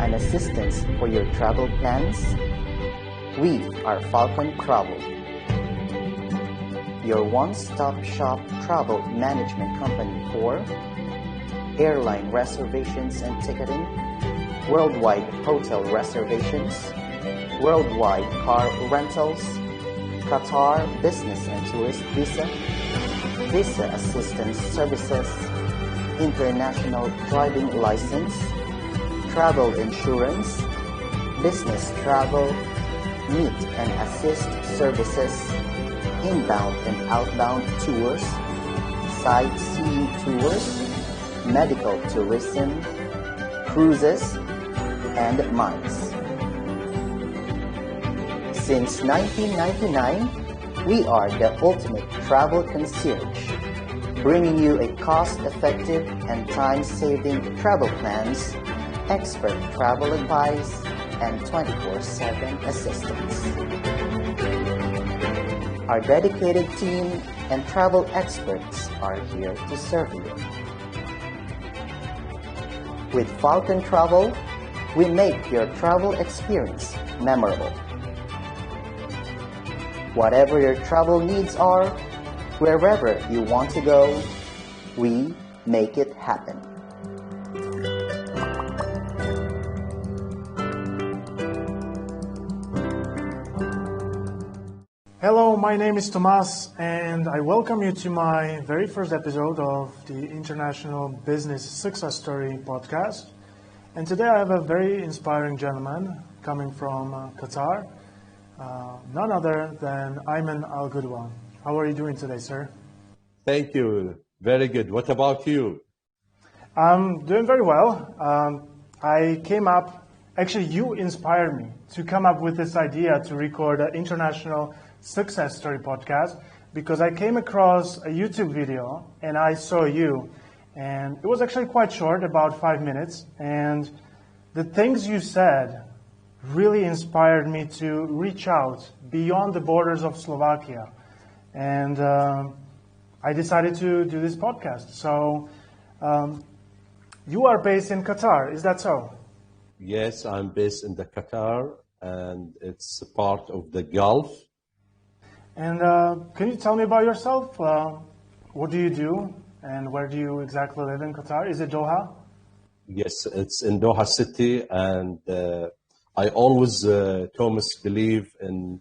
an assistance for your travel plans? We are Falcon Travel, your one-stop shop travel management company for airline reservations and ticketing, worldwide hotel reservations, worldwide car rentals, Qatar business and tourist visa, visa assistance services, international driving license, travel insurance, business travel, meet and assist services, inbound and outbound tours, sightseeing tours, medical tourism, cruises, and MICE. Since 1999, we are the ultimate travel concierge, bringing you a cost-effective and time-saving travel plans, expert travel advice, and 24/7 assistance. Our dedicated team and travel experts are here to serve you. With Falcon Travel, we make your travel experience memorable. Whatever your travel needs are, wherever you want to go, we make it happen. Hello, my name is Tomas, and I welcome you to my very first episode of the International Business Success Story podcast. And today I have a very inspiring gentleman coming from Qatar, none other than Ayman Al Qudwa. How are you doing today, sir? Thank you. Very good. What about you? I'm doing very well. Actually, you inspired me to come up with this idea to record an International Success Story podcast because I came across a YouTube video and I saw you, and it was actually quite short, about 5 minutes, and the things you said really inspired me to reach out beyond the borders of Slovakia, and I decided to do this podcast. So you are based in Qatar, is that so? Yes, I'm based in the Qatar, and it's a part of the Gulf. And can you tell me about yourself? What do you do, and where do you exactly live in Qatar? Is it Doha? Yes, it's in Doha City, and I always, Thomas, believe in,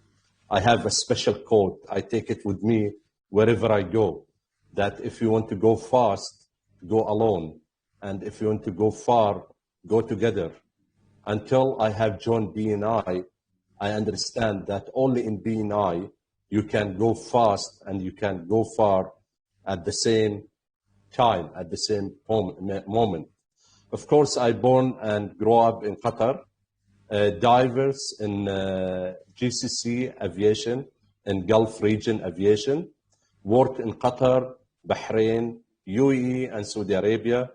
I have a special quote. I take it with me wherever I go, that if you want to go fast, go alone. And if you want to go far, go together. Until I have joined BNI, I understand that only in BNI, you can go fast and you can go far at the same time, at the same moment. Of course, I born and grew up in Qatar, diverse in GCC aviation and Gulf region aviation, worked in Qatar, Bahrain, UAE, and Saudi Arabia.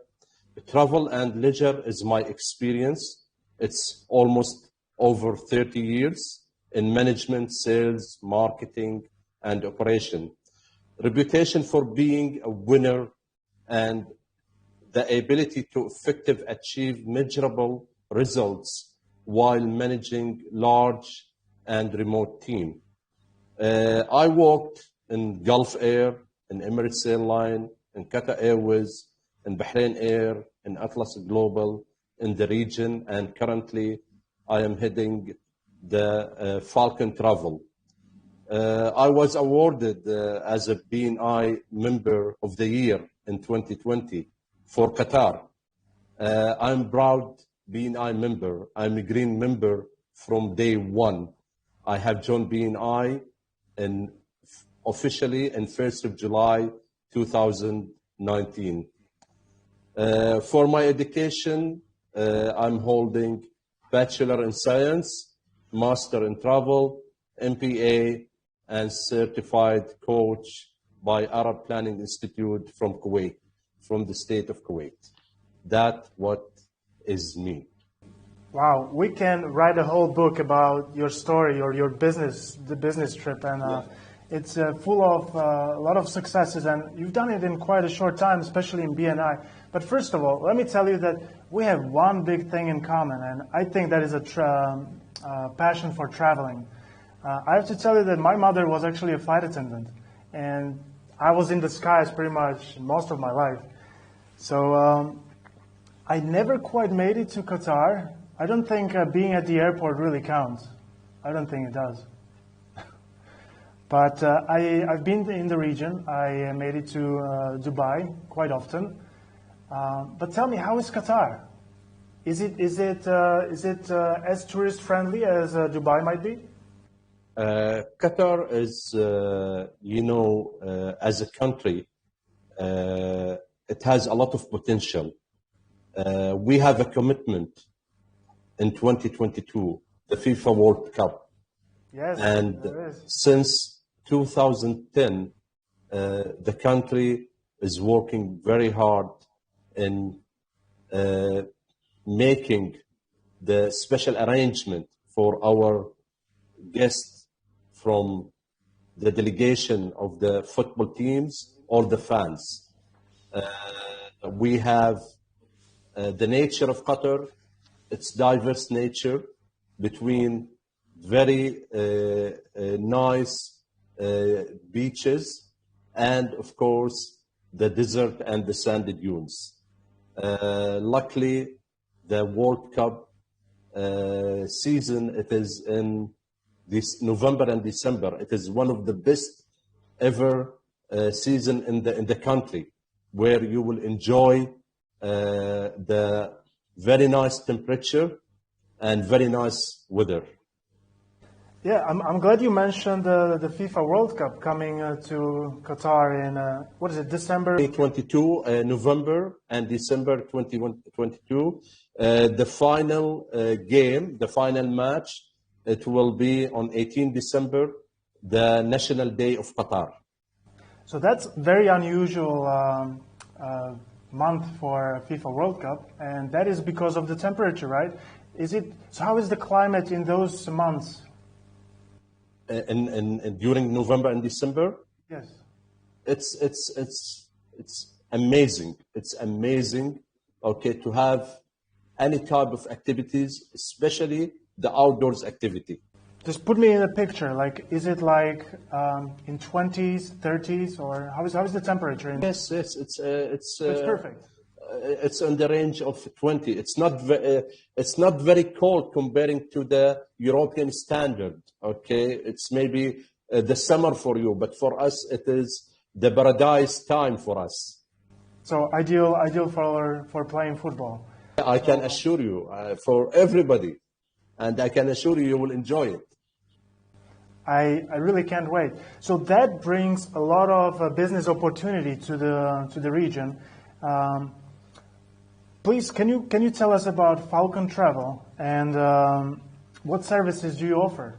Travel and leisure is my experience. It's almost over 30 years in management, sales, marketing, and operation. Reputation for being a winner and the ability to effectively achieve measurable results while managing large and remote team. I worked in Gulf Air, in Emirates Airline, in Qatar Airways, in Bahrain Air, in Atlas Global, in the region, and currently I am heading the Falcon Travel. I was awarded as a BNI Member of the Year in 2020 for Qatar. I'm proud BNI member. I'm a green member from day one. I have joined BNI officially on 1st of July 2019. For my education, I'm holding Bachelor in Science, Master in Travel, MPA, and Certified Coach by Arab Planning Institute from Kuwait, from the state of Kuwait. That what is me. Wow, we can write a whole book about your story or your business, the business trip, and It's full of a lot of successes, and you've done it in quite a short time, especially in BNI. But first of all, let me tell you that we have one big thing in common, and I think that is a passion for traveling. I have to tell you that my mother was actually a flight attendant, and I was in the skies pretty much most of my life. So I never quite made it to Qatar. I don't think being at the airport really counts. I don't think it does. But I've been in the region. I made it to Dubai quite often. But tell me, how is Qatar? Is it as tourist friendly as Dubai might be? Qatar is, as a country, it has a lot of potential. We have a commitment in 2022, the FIFA World Cup. Yes, and there is. Since 2010, the country is working very hard in making the special arrangement for our guests from the delegation of the football teams or the fans. We have the nature of Qatar, its diverse nature between very nice beaches and, of course, the desert and the sandy dunes. Luckily, the World Cup season, it is in this November and December. It is one of the best ever season in the country, where you will enjoy the very nice temperature and very nice weather. Yeah, I'm glad you mentioned the FIFA World Cup coming to Qatar in, what is it, December? 2022, November and December 2022. The final game, the final match, it will be on 18 December, the National Day of Qatar. So that's very unusual month for FIFA World Cup, and that is because of the temperature, right? So how is the climate in those months? During November and December? Yes. It's amazing. It's amazing, okay, to have any type of activities, especially the outdoors activity. Just put me in a picture. Like, is it like in 20s, 30s, or how is the temperature? Yes, it's perfect. It's in the range of 20. It's not very cold comparing to the European standard. Okay, it's maybe the summer for you, but for us it is the paradise time for us. So ideal for playing football. I can assure you, for everybody, and I can assure you, you will enjoy it. I really can't wait. So that brings a lot of business opportunity to the region. Please, can you tell us about Falcon Travel and what services do you offer?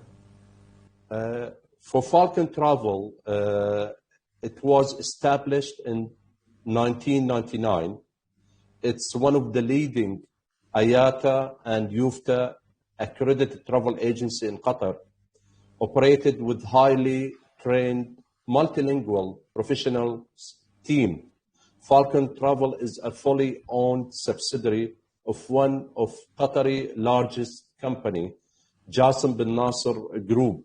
For Falcon Travel, it was established in 1999. It's one of the leading IATA and UFTA accredited travel agency in Qatar, operated with highly trained, multilingual professional team. Falcon Travel is a fully owned subsidiary of one of Qatari largest company, Jassim bin Nasser Group,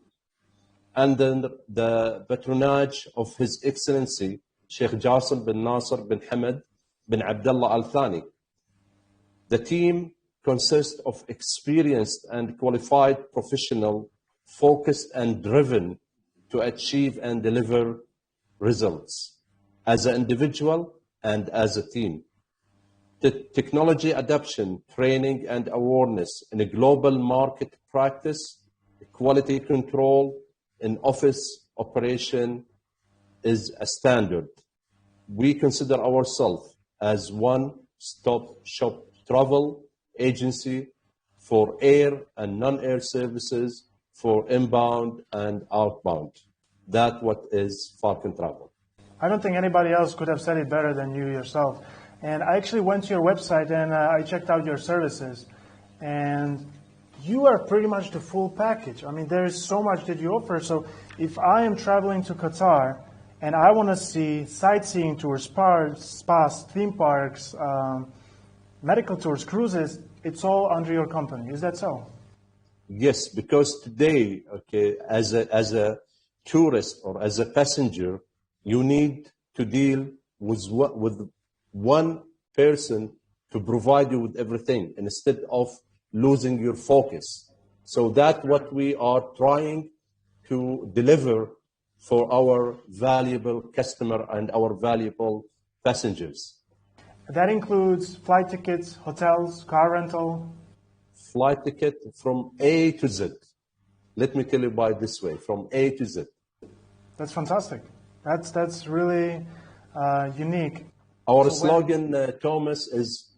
under the patronage of His Excellency Sheikh Jassim bin Nasser bin Hamad bin Abdullah Al Thani. The team consists of experienced and qualified professionals, focused and driven to achieve and deliver results as an individual and as a team. Technology adoption, training and awareness in a global market practice, quality control in office operation is a standard. We consider ourselves as one-stop shop travel agency for air and non-air services, for inbound and outbound. That's what is Falcon Travel. I don't think anybody else could have said it better than you yourself. And I actually went to your website and I checked out your services. And you are pretty much the full package. I mean, there is so much that you offer. So if I am traveling to Qatar and I want to see sightseeing tours, spas, theme parks, medical tours, cruises, it's all under your company. Is that so? Yes, because today, okay, as a tourist or as a passenger, you need to deal with one person to provide you with everything instead of losing your focus. So that's what we are trying to deliver for our valuable customer and our valuable passengers. That includes flight tickets, hotels, car rental. Flight ticket from A to Z. Let me tell you by this way, from A to Z. That's fantastic. That's really unique. Our slogan, Thomas, is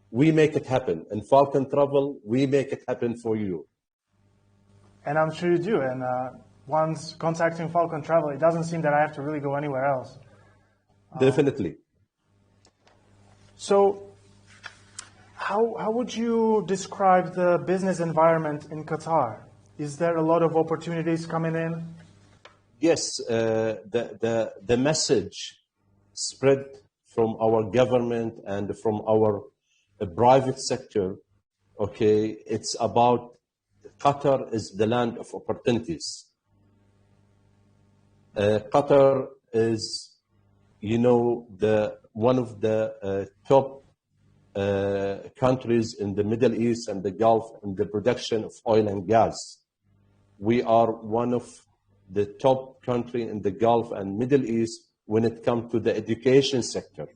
we make it happen. In Falcon Travel, we make it happen for you. And I'm sure you do. And once contacting Falcon Travel, it doesn't seem that I have to really go anywhere else. Definitely. So how would you describe the business environment in Qatar? Is there a lot of opportunities coming in? Yes, the message spread from our government and from our private sector, okay, it's about Qatar is the land of opportunities. Qatar is, one of the top countries in the Middle East and the Gulf in the production of oil and gas. We are one of the top country in the Gulf and Middle East when it comes to the education sector,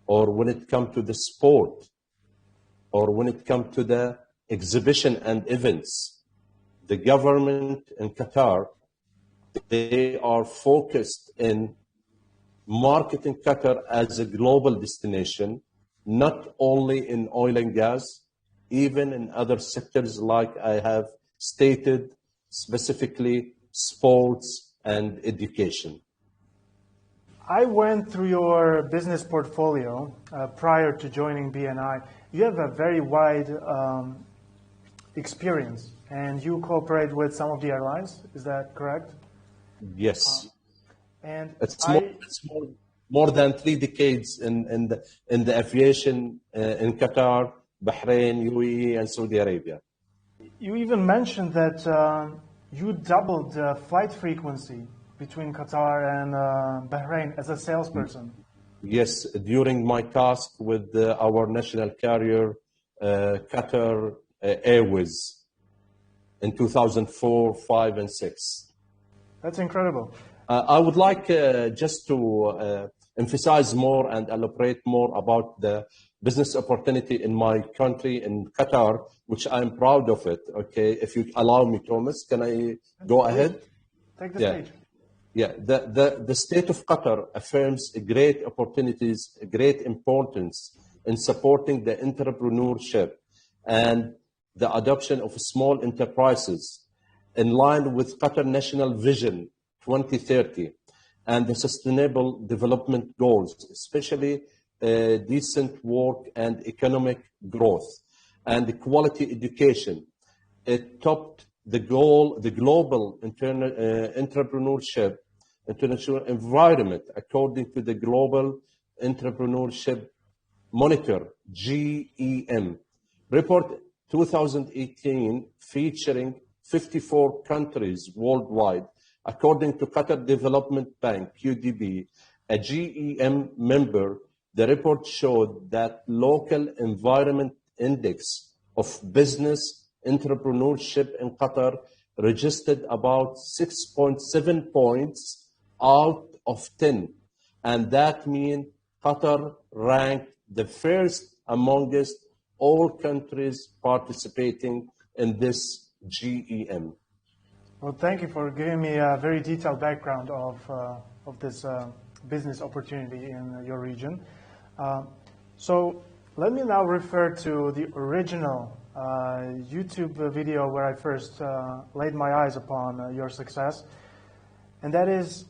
or when it comes to the sport, or when it comes to the exhibition and events. The government in Qatar, they are focused in marketing Qatar as a global destination, not only in oil and gas, even in other sectors like I have stated, specifically sports and education. I went through your business portfolio prior to joining BNI. You have a very wide experience, and you cooperate with some of the airlines. Is that correct? Yes. And It's more than 3 decades in the aviation in Qatar, Bahrain, UAE, and Saudi Arabia. You even mentioned that you doubled the flight frequency between Qatar and Bahrain as a salesperson. Yes, during my task with our national carrier, Qatar Airways, in 2004, 5, and 6. That's incredible. I would like just to emphasize more and elaborate more about the business opportunity in my country, in Qatar, which I'm proud of it. Okay, if you allow me, Thomas, can I go ahead? Take the stage. Yeah, the state of Qatar affirms great opportunities, great importance in supporting the entrepreneurship and the adoption of small enterprises in line with Qatar National Vision 2030 and the Sustainable Development Goals, especially decent work and economic growth and quality education. It topped the global entrepreneurship international environment according to the Global Entrepreneurship Monitor, GEM, report 2018 featuring 54 countries worldwide. According to Qatar Development Bank, QDB, a GEM member, the report showed that local environment index of business entrepreneurship in Qatar registered about 6.7 points out of 10. And that means Qatar ranked the first amongst all countries participating in this GEM. Well, thank you for giving me a very detailed background of this business opportunity in your region. So let me now refer to the original YouTube video where I first laid my eyes upon your success. And that is,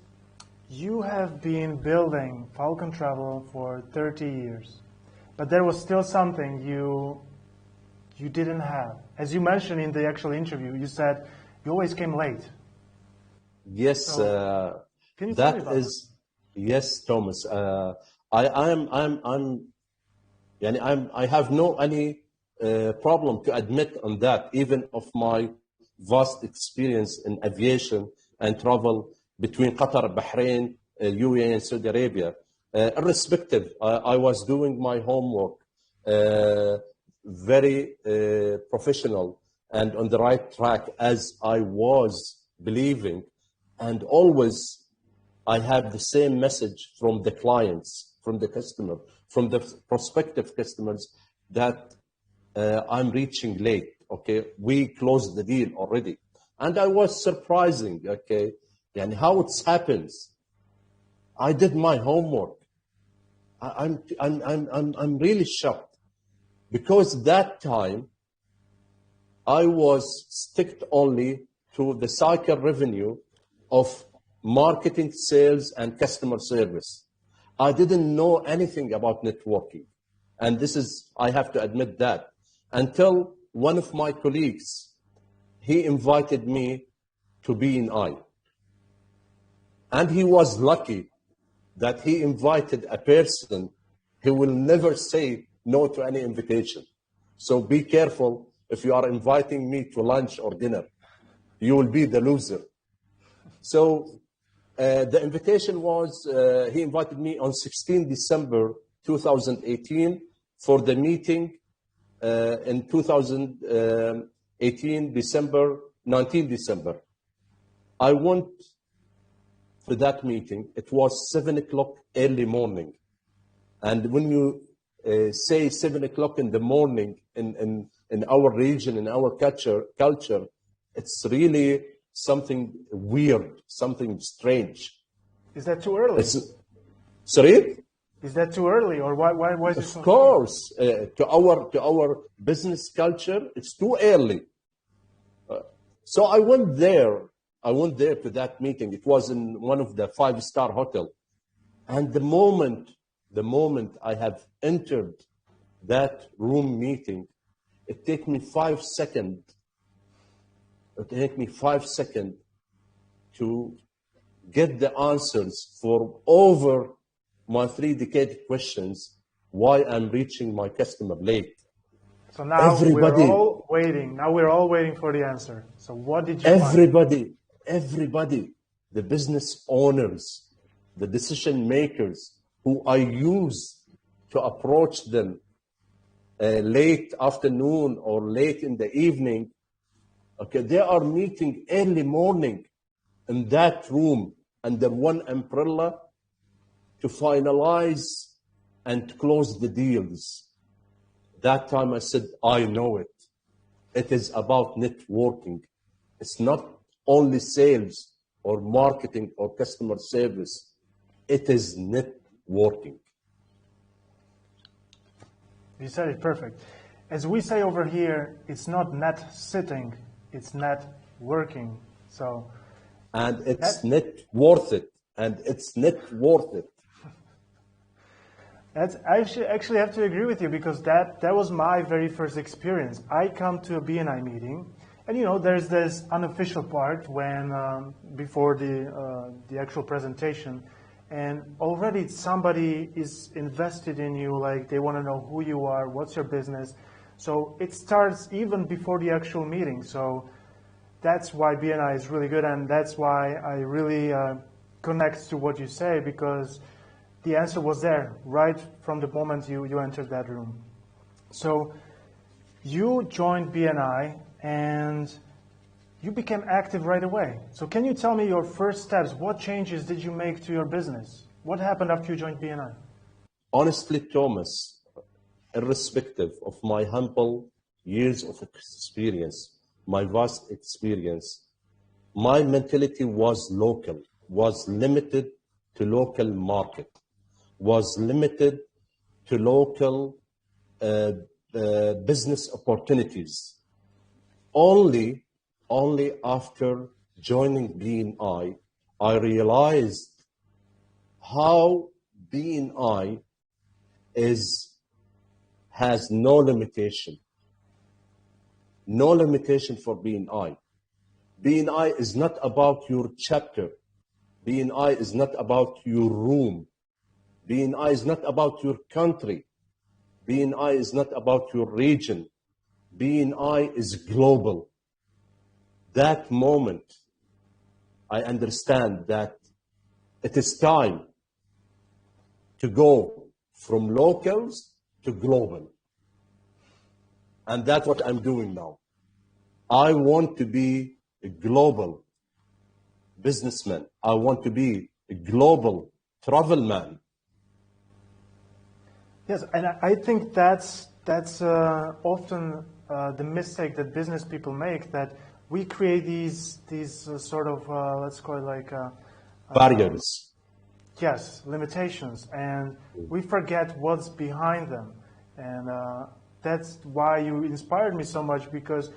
you have been building Falcon Travel for 30 years. But there was still something you you didn't have? As you mentioned in the actual interview, you said you always came late. Yes, Can you tell me that about is, yes, Thomas. I have no any problem to admit on that, even of my vast experience in aviation and travel between Qatar, Bahrain, UAE, and Saudi Arabia. Irrespective, I was doing my homework, very professional and on the right track as I was believing, and always I have the same message from the clients, from the customer, from the prospective customers that I'm reaching late. Okay, we closed the deal already, and I was surprising. Okay, and how it happens. I did my homework. I'm really shocked because that time I was sticked only to the cycle revenue of marketing, sales, and customer service. I didn't know anything about networking. And this is, I have to admit that, until one of my colleagues, he invited me to BNI. And he was lucky that he invited a person who will never say no to any invitation. So be careful if you are inviting me to lunch or dinner. You will be the loser. So the invitation was, he invited me on 16 December 2018 for the meeting in 2018, December, 19 December. I went for that meeting. It was 7 o'clock early morning. And when you say 7 o'clock in the morning in our region, in our culture, it's really something weird, something strange. Is that too early? Sorry? Is that too early, or why is it so? Of course, to our business culture, it's too early. So I went there. I went there to that meeting. It was in one of the five-star hotel, and the moment I have entered that room meeting, it took me 5 seconds. It took me 5 seconds to get the answers for over my 3 decade questions why I'm reaching my customer late. So now we're all waiting. Now we're all waiting for the answer. So what did you find? Everybody, the business owners, the decision makers who I use to approach them late afternoon or late in the evening, okay, they are meeting early morning in that room under one umbrella to finalize and to close the deals. That time I said, I know it. It is about networking. It's not only sales or marketing or customer service. It is networking. You said it perfect. As we say over here, it's not net sitting, it's net working. So, and it's net worth it. And it's net worth it. I actually have to agree with you, because that was my very first experience. I come to a BNI meeting, and there's this unofficial part when before the actual presentation, and already somebody is invested in you, like they want to know who you are, what's your business. So it starts even before the actual meeting. So that's why BNI is really good, and that's why I really connect to what you say, because the answer was there right from the moment you entered that room. So you joined BNI and you became active right away. So can you tell me your first steps? What changes did you make to your business? What happened after you joined BNI? Honestly, Thomas, irrespective of my humble years of experience, my vast experience, my mentality was local, was limited to local market, was limited to local business opportunities. Only after joining BNI, I realized how BNI has no limitation. No limitation for BNI. BNI is not about your chapter. BNI is not about your room. BNI is not about your country. BNI is not about your region. BNI is global. That moment, I understand that it is time to go from locals to global. And that's what I'm doing now. I want to be a global businessman. I want to be a global travel man. Yes, and I think that's often the mistake that business people make, that we create these sort of let's call it like Barriers. yes, limitations, and we forget what's behind them, and that's why you inspired me so much, because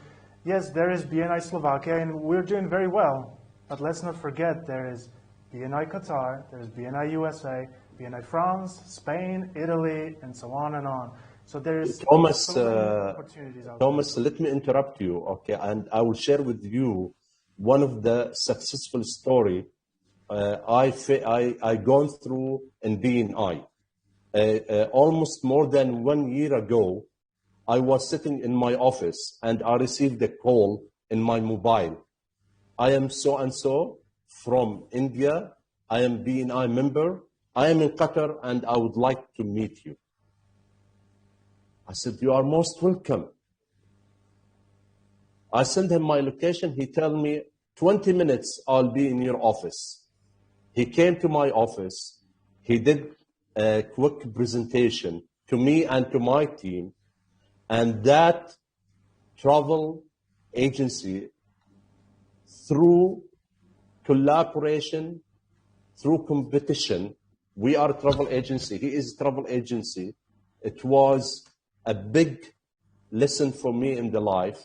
yes, there is BNI Slovakia and we're doing very well, but let's not forget there is BNI Qatar, there's BNI USA, BNI France, Spain, Italy, and so on and on. So there is Thomas, so many opportunities out Thomas, let me interrupt you, okay? And I will share with you one of the successful story I gone through in BNI. Almost more than 1 year ago, I was sitting in my office and I received a call in my mobile. I am so and so from India. I am BNI member. I am in Qatar and I would like to meet you. I said, you are most welcome. I sent him my location. He told me, 20 minutes, I'll be in your office. He came to my office. He did a quick presentation to me and to my team. And that travel agency, through collaboration, through competition, we are a travel agency. He is a travel agency. It was a big lesson for me in the life.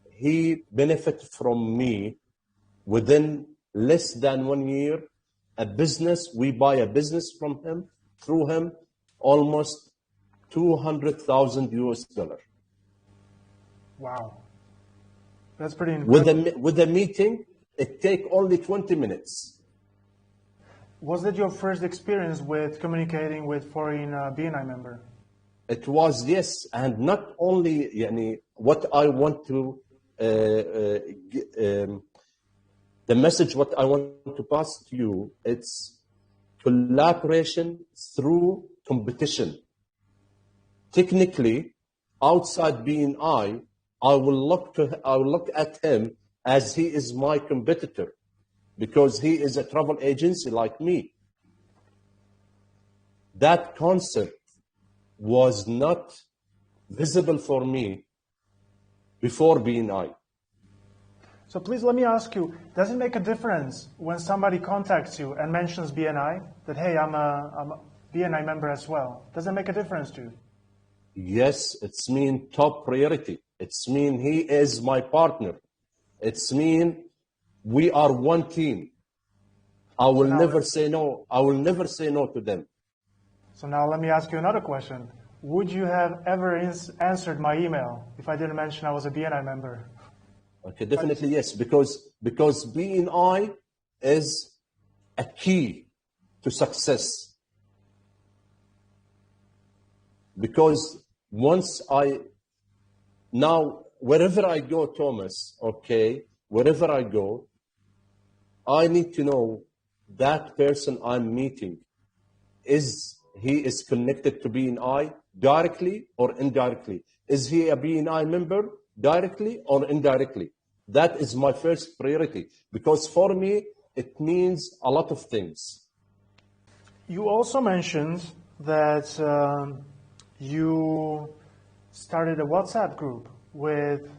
He benefited from me within less than 1 year. A business, we buy a business from him, through him, almost 200,000 US dollar. Wow, that's pretty incredible. With a meeting, it take only 20 minutes. Was that your first experience with communicating with foreign BNI member? It was, yes, and not only what I want to, the message what I want to pass to you, it's collaboration through competition. Technically, outside BNI, I will look at him as he is my competitor, because he is a travel agency like me. That concept was not visible for me before BNI. So please let me ask you, does it make a difference when somebody contacts you and mentions BNI, that, hey, I'm a BNI member as well? Does it make a difference to you? Yes, it's mean top priority. It's mean he is my partner. It's mean we are one team. I will never say no. I will never say no to them. So now let me ask you another question. Would you have ever answered my email if I didn't mention I was a BNI member? Okay, definitely yes, because BNI is a key to success. Because now wherever I go, Thomas, okay, wherever I go, I need to know that person I'm meeting, he is connected to BNI directly or indirectly? Is he a BNI member directly or indirectly? That is my first priority, because for me, it means a lot of things. You also mentioned that you started a WhatsApp group with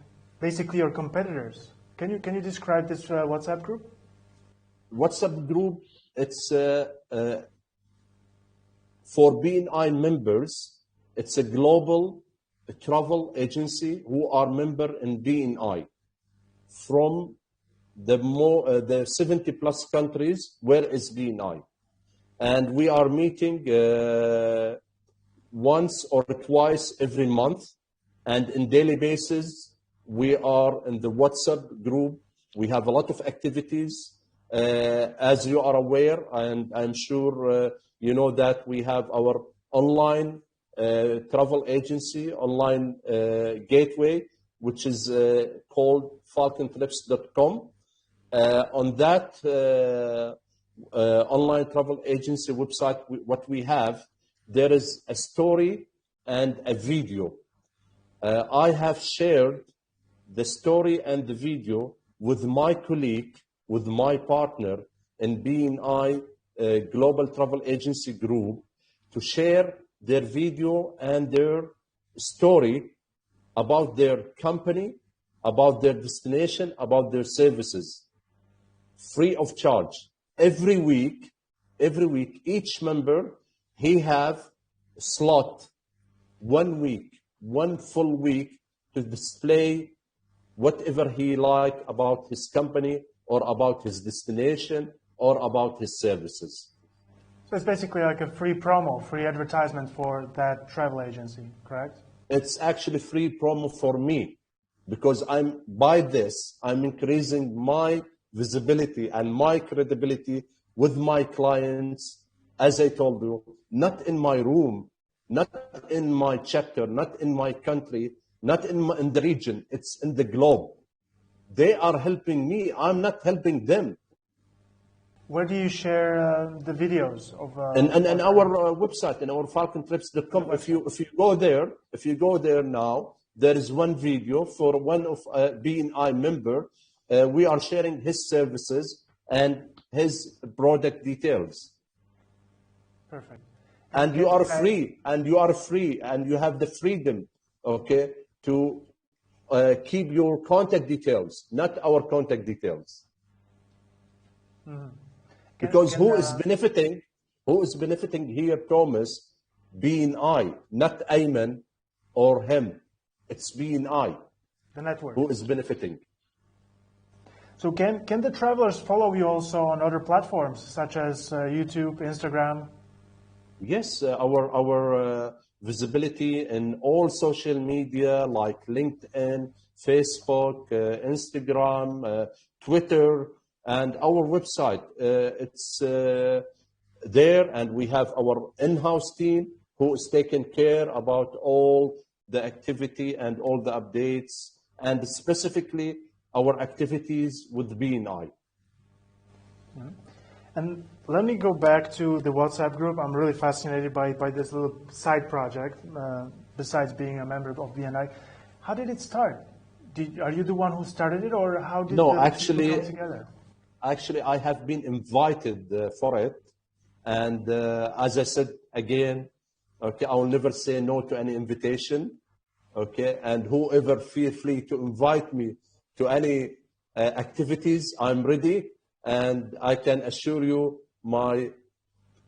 basically your competitors. Can you describe this WhatsApp group? WhatsApp group, it's for BNI members. It's a global travel agency who are member in BNI from the 70 plus countries where is BNI. And we are meeting once or twice every month, and in daily basis, We are in the WhatsApp group. We have a lot of activities. As you are aware, and I'm sure you know that we have our online travel agency, online gateway, which is called falcontrips.com. On that online travel agency website, what we have, there is a story and a video. I have shared the story and the video with my colleague, with my partner in BNI Global Travel Agency Group, to share their video and their story about their company, about their destination, about their services, free of charge. Every week, each member, he have a slot, 1 week, one full week to display whatever he like about his company or about his destination or about his services. So it's basically like a free promo, free advertisement for that travel agency, correct? It's actually free promo for me, because by this, I'm increasing my visibility and my credibility with my clients, as I told you, not in my room, not in my chapter, not in my country, not in the region, it's in the globe. They are helping me, I'm not helping them. Where do you share the videos of? In our website, in our falcontrips.com, if you go there now, there is one video for one of BNI member. We are sharing his services and his product details. Perfect. And you are free, and you have the freedom, okay, to keep your contact details, not our contact details. Mm-hmm. Because who is benefiting? Who is benefiting here, Thomas? BNI, not Ayman or him. It's BNI. The network. Who is benefiting? So can the travelers follow you also on other platforms such as YouTube, Instagram? Yes, our visibility in all social media like LinkedIn, Facebook, Instagram, Twitter, and our website. It's there, and we have our in-house team who is taking care about all the activity and all the updates, and specifically our activities with BNI. Mm-hmm. And let me go back to the WhatsApp group. I'm really fascinated by this little side project, besides being a member of BNI. How did it start? Are you the one who started it, or how did it come together? Actually, I have been invited for it. And as I said again, okay, I will never say no to any invitation. Okay, and whoever feel free to invite me to any activities, I'm ready. And I can assure you my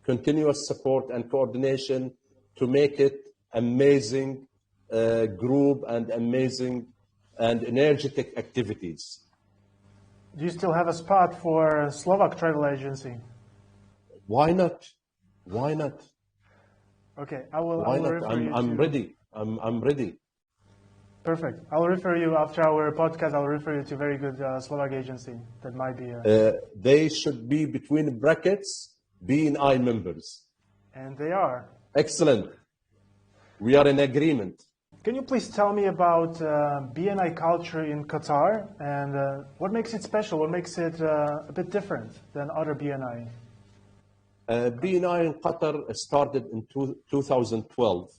continuous support and coordination to make it amazing group and amazing and energetic activities. Do you still have a spot for Slovak travel agency? Why not? Why not? Okay, I will refer you I'm ready. I'm ready. Perfect. I'll refer you after our podcast. I'll refer you to a very good Slovak agency that might be. They should be between brackets BNI members. And they are. Excellent. We are in agreement. Can you please tell me about BNI culture in Qatar and what makes it special? What makes it a bit different than other BNI? BNI in Qatar started in 2012.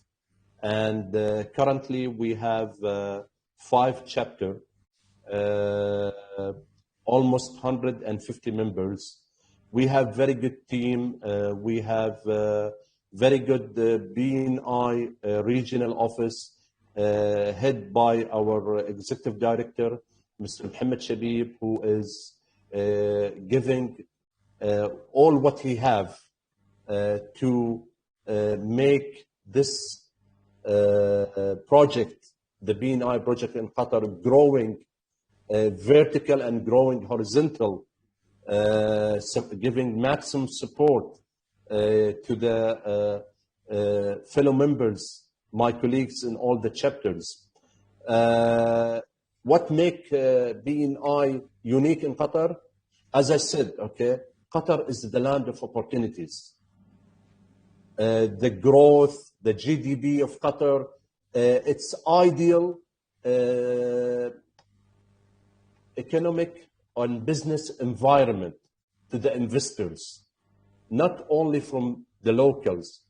And currently we have 5 chapters, almost 150 members. We have very good team. We have very good BNI regional office head by our executive director, Mr. Mohammed Shabib, who is giving all what he have to make this project, the BNI project in Qatar, growing vertical and growing horizontal, giving maximum support to the fellow members, my colleagues in all the chapters. what make BNI unique in Qatar? As I said, okay, Qatar is the land of opportunities. The growth, the GDP of Qatar, it's ideal economic and business environment to the investors, not only from the locals,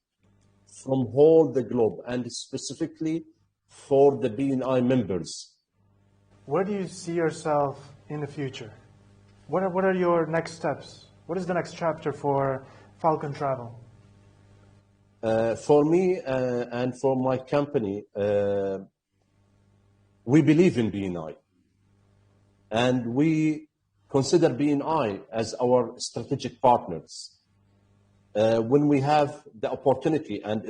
from whole the globe, and specifically for the BNI members. Where do you see yourself in the future? What are your next steps? What is the next chapter for Falcon Travel? For me and for my company, we believe in BNI. And we consider BNI as our strategic partners. When we have the opportunity and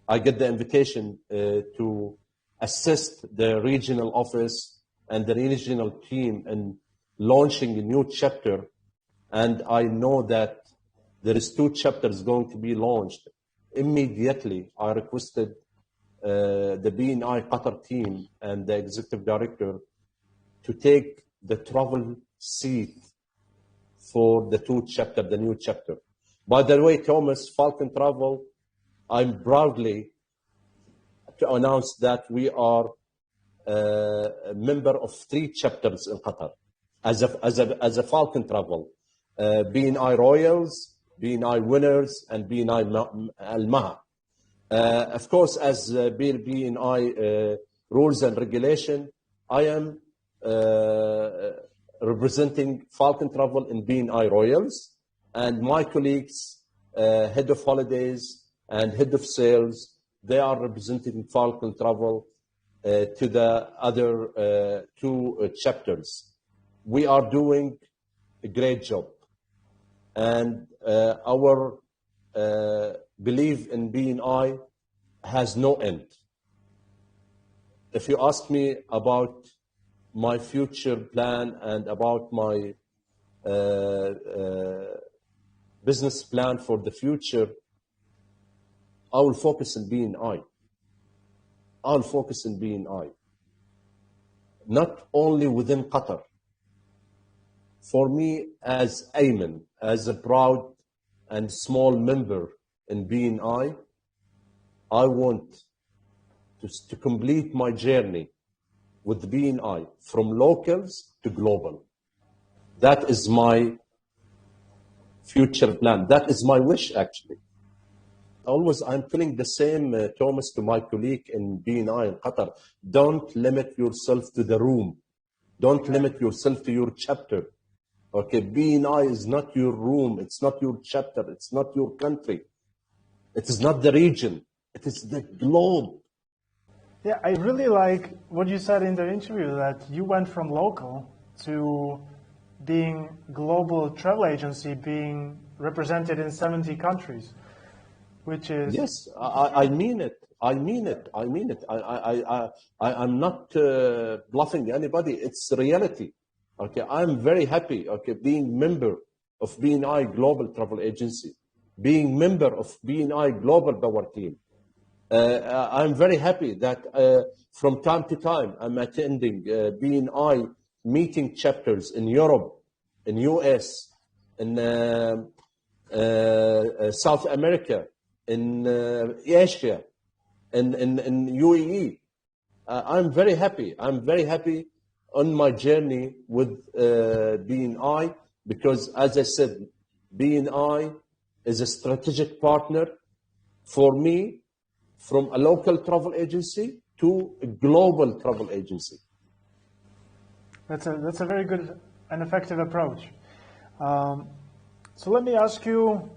I get the invitation to assist the regional office and the regional team in launching a new chapter. And I know that there is 2 chapters going to be launched. Immediately, I requested the BNI Qatar team and the executive director to take the travel seat for the new chapter. By the way, Tomas, Falcon Travel, I'm proudly to announce that we are a member of 3 chapters in Qatar as a Falcon Travel. BNI Royals, BNI Winners, and BNI Al Maha. Of course, as BNI rules and regulation, I am representing Falcon Travel in BNI Royals, and my colleagues, head of holidays and head of sales, they are representing Falcon Travel to the other 2 chapters. We are doing a great job, and our belief in BNI has no end. If you ask me about my future plan and about my business plan for the future, I will focus on BNI. I'll focus on BNI. Not only within Qatar. For me, as Ayman, as a proud and small member in BNI, I want to complete my journey with BNI from locals to global. That is my future plan. That is my wish, actually. Always, I'm telling the same, Thomas, to my colleague in BNI in Qatar. Don't limit yourself to the room. Don't limit yourself to your chapter. Okay, BNI is not your room. It's not your chapter. It's not your country. It is not the region. It is the globe. Yeah, I really like what you said in the interview, that you went from local to being global travel agency, being represented in 70 countries, which is... Yes, I mean it. I mean it. I mean it. I'm not bluffing anybody. It's reality. Okay, I'm very happy, okay, being member of BNI Global Travel Agency, being member of BNI Global Power Team. I'm very happy that from time to time I'm attending BNI meeting chapters in Europe, in US, in South America, in Asia, in UAE. I'm very happy. I'm very happy on my journey with BNI because, as I said, BNI is a strategic partner for me, from a local travel agency to a global travel agency. That's a very good and effective approach. So let me ask you,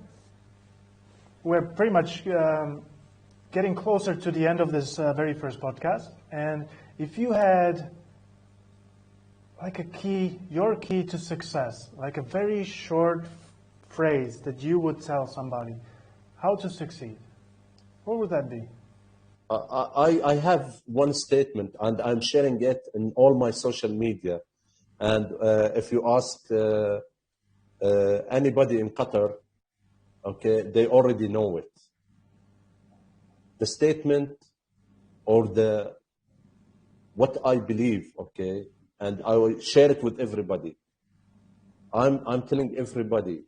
we're pretty much getting closer to the end of this very first podcast, and if you had like your key to success, like a very short phrase that you would tell somebody how to succeed, what would that be? I have one statement, and I'm sharing it in all my social media. And if you ask anybody in Qatar, okay, they already know it. The statement or the what I believe, okay, and I will share it with everybody. I'm telling everybody,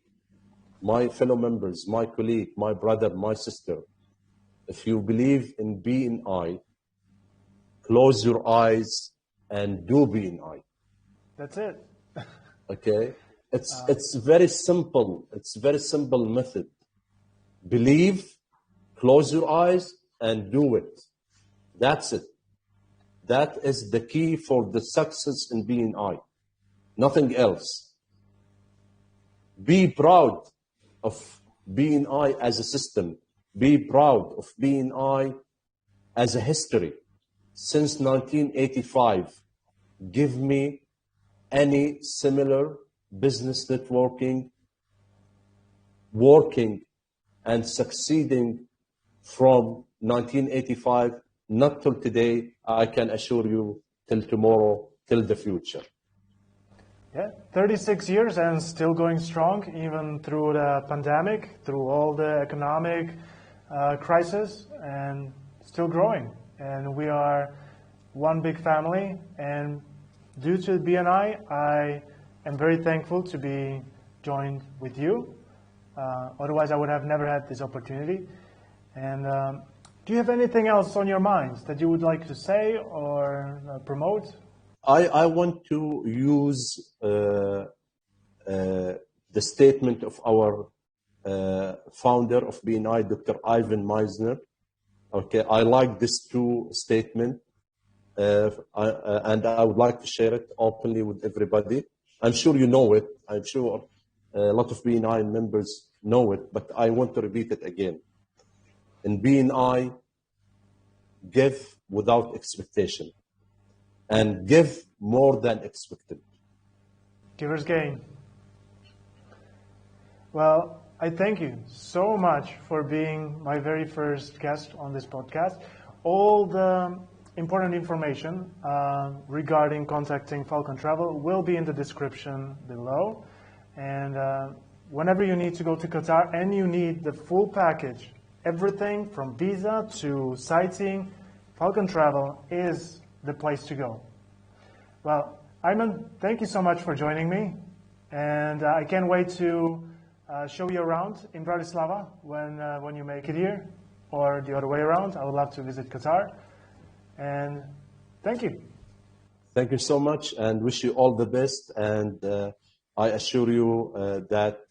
my fellow members, my colleague, my brother, my sister, if you believe in BNI, close your eyes and do BNI. That's it. Okay? It's very simple. It's very simple method. Believe, close your eyes, and do it. That's it. That is the key for the success in BNI. Nothing else. Be proud of BNI as a system. Be proud of BNI as a history. Since 1985, give me any similar business networking, working and succeeding from 1985, not till today, I can assure you, till tomorrow, till the future. Yeah, 36 years and still going strong, even through the pandemic, through all the economic crisis, and still growing. And we are one big family, and due to BNI, I am very thankful to be joined with you. Otherwise, I would have never had this opportunity. And do you have anything else on your minds that you would like to say or promote? I want to use the statement of our founder of BNI, Dr. Ivan Meisner. Okay, I like this two statement, and I would like to share it openly with everybody. I'm sure you know it. I'm sure a lot of BNI members know it, but I want to repeat it again. In BNI, give without expectation, and give more than expected. Givers gain. Well, I thank you so much for being my very first guest on this podcast. All the important information regarding contacting Falcon Travel will be in the description below. And whenever you need to go to Qatar and you need the full package, everything from visa to sightseeing, Falcon Travel is the place to go. Well, Ayman, thank you so much for joining me. And I can't wait to show you around in Bratislava when you make it here, or the other way around. I would love to visit Qatar. And thank you. Thank you so much, and wish you all the best. And I assure you that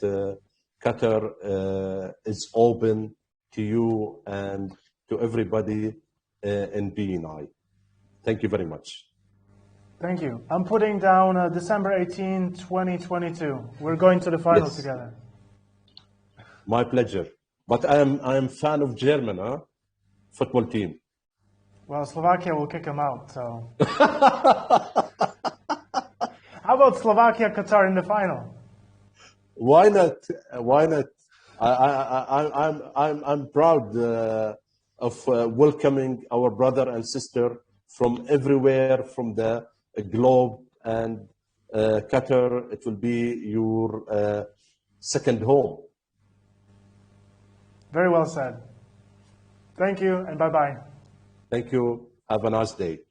Qatar is open to you and to everybody in BNI. Thank you very much. Thank you. I'm putting down December 18, 2022. We're going to the final Yes. together. My pleasure. But I am fan of German, football team. Well, Slovakia will kick them out, so. How about Slovakia, Qatar in the final? Why not? Why not? I'm proud of welcoming our brother and sister from everywhere, from the globe, and Qatar. It will be your second home. Very well said. Thank you, and bye-bye. Thank you. Have a nice day.